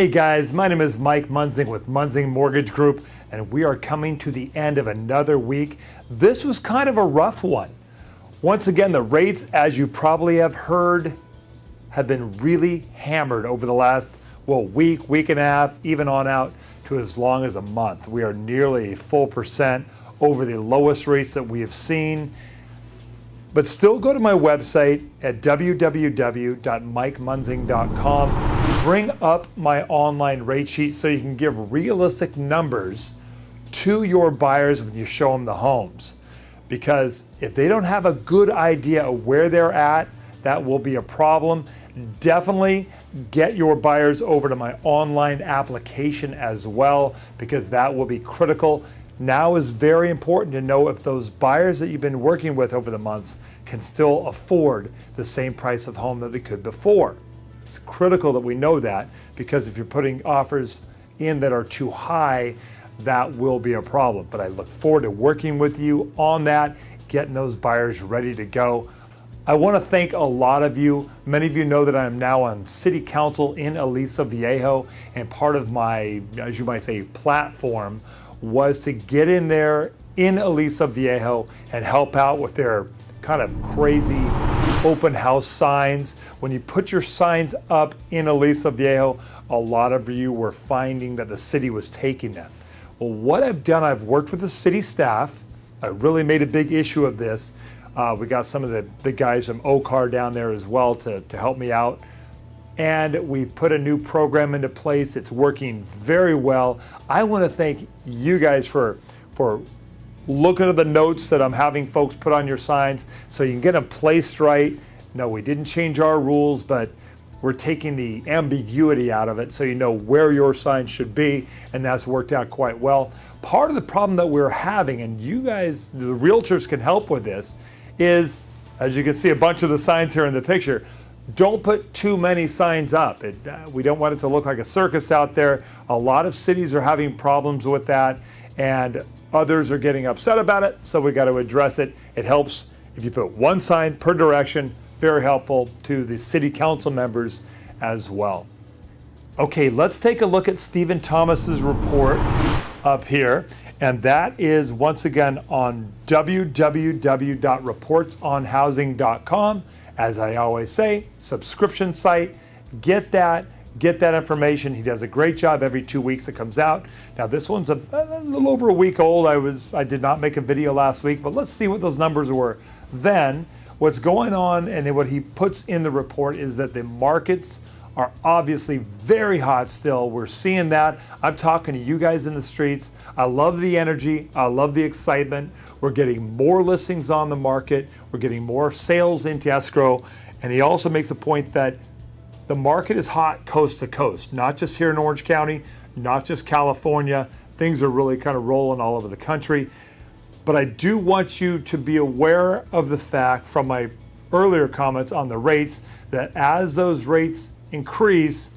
Hey guys, my name is Mike Munzing with Munzing Mortgage Group, and we are coming to the end of another week. This was kind of a rough one. Once again, the rates, as you probably have heard, have been really hammered over the last, week, week and a half, even on out to as long as a month. We are nearly a full percent over the lowest rates that we have seen. But still go to my website at www.mikemunzing.com. Bring up my online rate sheet so you can give realistic numbers to your buyers when you show them the homes. Because if they don't have a good idea of where they're at, that will be a problem. Definitely get your buyers over to my online application as well, because that will be critical. Now is very important to know if those buyers that you've been working with over the months can still afford the same price of home that they could before. It's critical that we know that, because if you're putting offers in that are too high, that will be a problem. But I look forward to working with you on that, getting those buyers ready to go. I want to thank a lot of you. Many of you know that I am now on City Council in Aliso, Viejo, and part of my, as you might say, platform was to get in there in Aliso, Viejo and help out with their kind of crazy open house signs. When you put your signs up in Aliso, Viejo, a lot of you were finding that the city was taking them. Well, what I've done, I've worked with the city staff. I really made a big issue of this. We got some of the guys from OCGOP down there as well to help me out. And we put a new program into place. It's working very well. I want to thank you guys for looking at the notes that I'm having folks put on your signs so you can get them placed right. No, we didn't change our rules, but we're taking the ambiguity out of it so you know where your sign should be, and that's worked out quite well. Part of the problem that we're having, and you guys, the realtors, can help with this, is, as you can see a bunch of the signs here in the picture, don't put too many signs up. We don't want it to look like a circus out there. A lot of cities are having problems with that, and others are getting upset about it, so we got to address it. It helps if you put one sign per direction. Very helpful to the city council members as well. Okay, let's take a look at Stephen Thomas's report up here, and that is once again on www.reportsonhousing.com. As I always say, subscription site. Get that information. He does a great job every 2 weeks. It comes out. Now this one's a little over a week old. I did not make a video last week, but let's see what those numbers were then. What's going on and what he puts in the report is that the markets are obviously very hot still. We're seeing that. I'm talking to you guys in the streets. I love the energy. I love the excitement. We're getting more listings on the market. We're getting more sales into escrow. And he also makes a point that the market is hot coast to coast, not just here in Orange County, not just California. Things are really kind of rolling all over the country. But I do want you to be aware of the fact from my earlier comments on the rates that as those rates increase,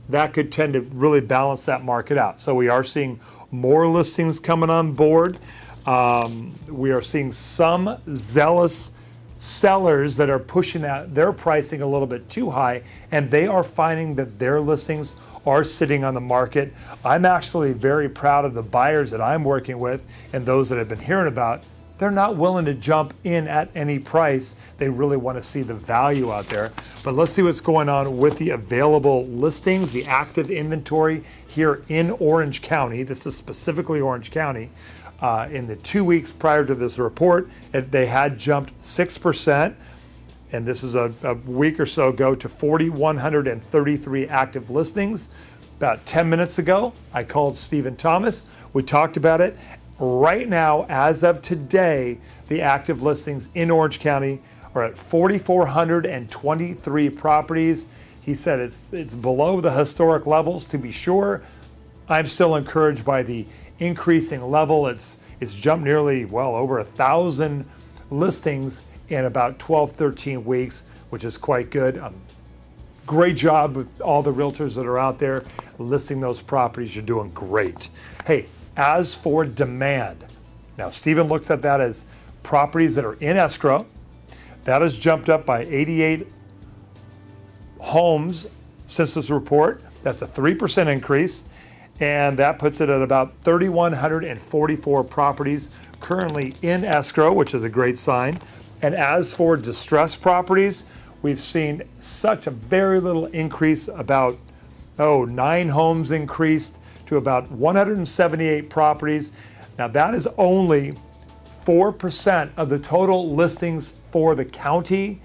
that could tend to really balance that market out. So we are seeing more listings coming on board. We are seeing some zealous sellers that are pushing out their pricing a little bit too high, and they are finding that their listings are sitting on the market. I'm actually very proud of the buyers that I'm working with and those that I've been hearing about. They're not willing to jump in at any price. They really want to see the value out there. But let's see what's going on with the available listings, the active inventory here in Orange County. This is specifically Orange County. In the 2 weeks prior to this report, they had jumped 6%, and this is a week or so ago, to 4,133 active listings. About 10 minutes ago, I called Stephen Thomas. We talked about it. Right now, as of today, the active listings in Orange County are at 4,423 properties. He said it's below the historic levels, to be sure. I'm still encouraged by the increasing level. It's jumped nearly, over 1,000 listings in about 12, 13 weeks, which is quite good. Great job with all the realtors that are out there listing those properties. You're doing great. Hey, as for demand, now Stephen looks at that as properties that are in escrow. That has jumped up by 88 homes since this report. That's a 3% increase. And that puts it at about 3,144 properties currently in escrow, which is a great sign. And as for distressed properties, we've seen such a very little increase, about 9 homes increased to about 178 properties. Now that is only 4% of the total listings for the county,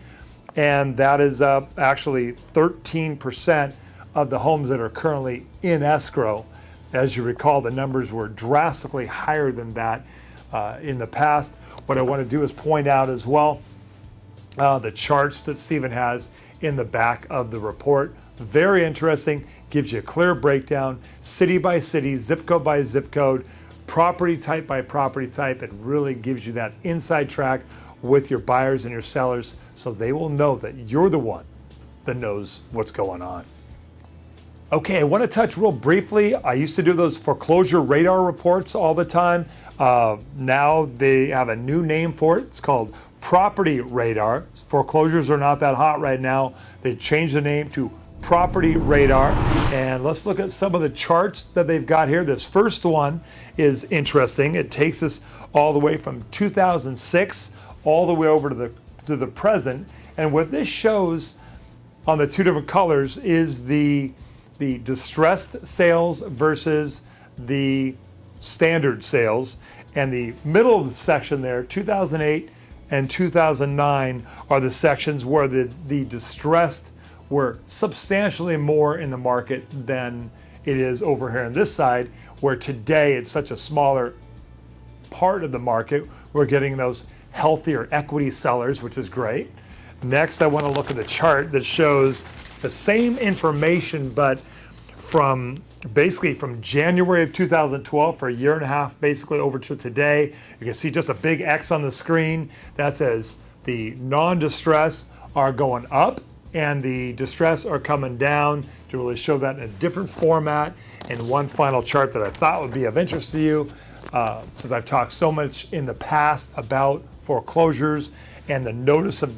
and that is actually 13% of the homes that are currently in escrow. As you recall, the numbers were drastically higher than that in the past. What I want to do is point out as well the charts that Stephen has in the back of the report. Very interesting, gives you a clear breakdown, city by city, zip code by zip code, property type by property type. It really gives you that inside track with your buyers and your sellers, so they will know that you're the one that knows what's going on. Okay, I want to touch real briefly. I used to do those foreclosure radar reports all the time. Now they have a new name for it. It's called Property Radar. Foreclosures are not that hot right now. They changed the name to Property Radar. And let's look at some of the charts that they've got here. This first one is interesting. It takes us all the way from 2006 all the way over to the present. And what this shows on the two different colors is the distressed sales versus the standard sales. And the middle of the section there, 2008 and 2009, are the sections where the distressed were substantially more in the market than it is over here on this side, where today it's such a smaller part of the market. We're getting those healthier equity sellers, which is great. Next, I want to look at the chart that shows the same information, but basically from January of 2012 for a year and a half, basically over to today. You can see just a big X on the screen that says the non-distress are going up and the distress are coming down, to really show that in a different format. And one final chart that I thought would be of interest to you, since I've talked so much in the past about foreclosures and the notice of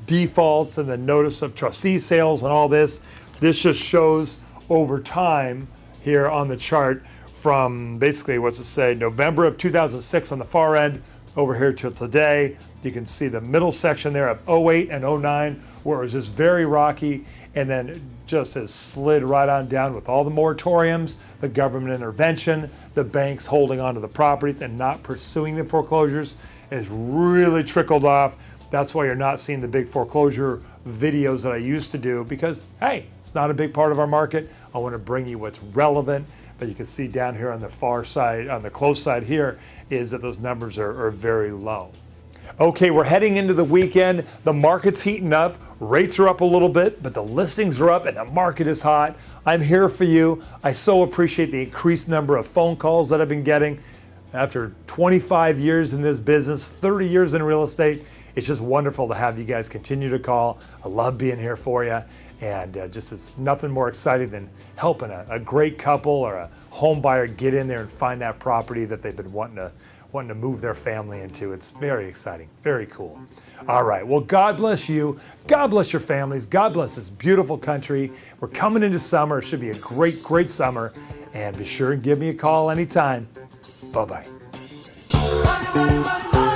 defaults and the notice of trustee sales and all this. This just shows over time here on the chart from basically, what's it say, November of 2006 on the far end over here till today. You can see the middle section there of 08 and 09, where it was just very rocky, and then just has slid right on down with all the moratoriums, the government intervention, the banks holding onto the properties and not pursuing the foreclosures. Has really trickled off. That's why you're not seeing the big foreclosure videos that I used to do, because hey, it's not a big part of our market. I want to bring you what's relevant. But you can see down here on the far side, on the close side here, is that those numbers are very low. Okay, we're heading into the weekend. The market's heating up. Rates are up a little bit, but the listings are up and the market is hot. I'm here for you. I so appreciate the increased number of phone calls that I've been getting. After 25 years in this business, 30 years in real estate, it's just wonderful to have you guys continue to call. I love being here for you. And just it's nothing more exciting than helping a great couple or a home buyer get in there and find that property that they've been wanting to move their family into. It's very exciting, very cool. All right, well, God bless you. God bless your families. God bless this beautiful country. We're coming into summer. It should be a great, great summer. And be sure and give me a call anytime. Bye-bye. Money, money, money, money.